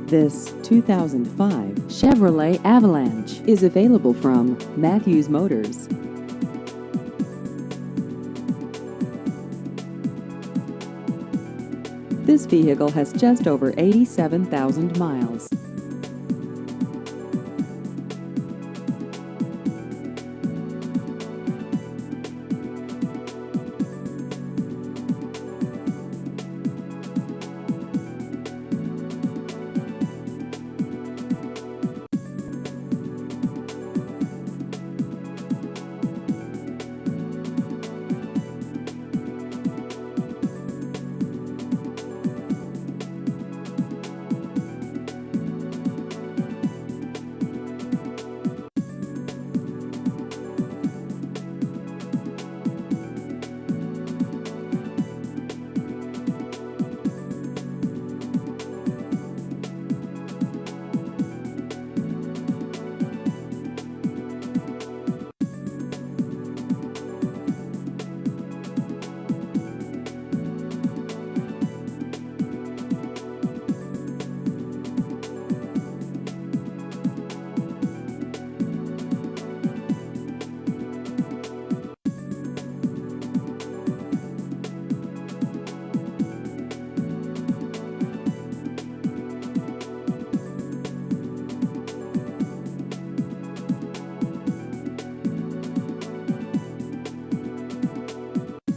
This 2005 Chevrolet Avalanche is available from Matthews Motors. This vehicle has just over 87,000 miles.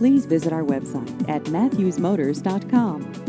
Please visit our website at matthewsmotors.com.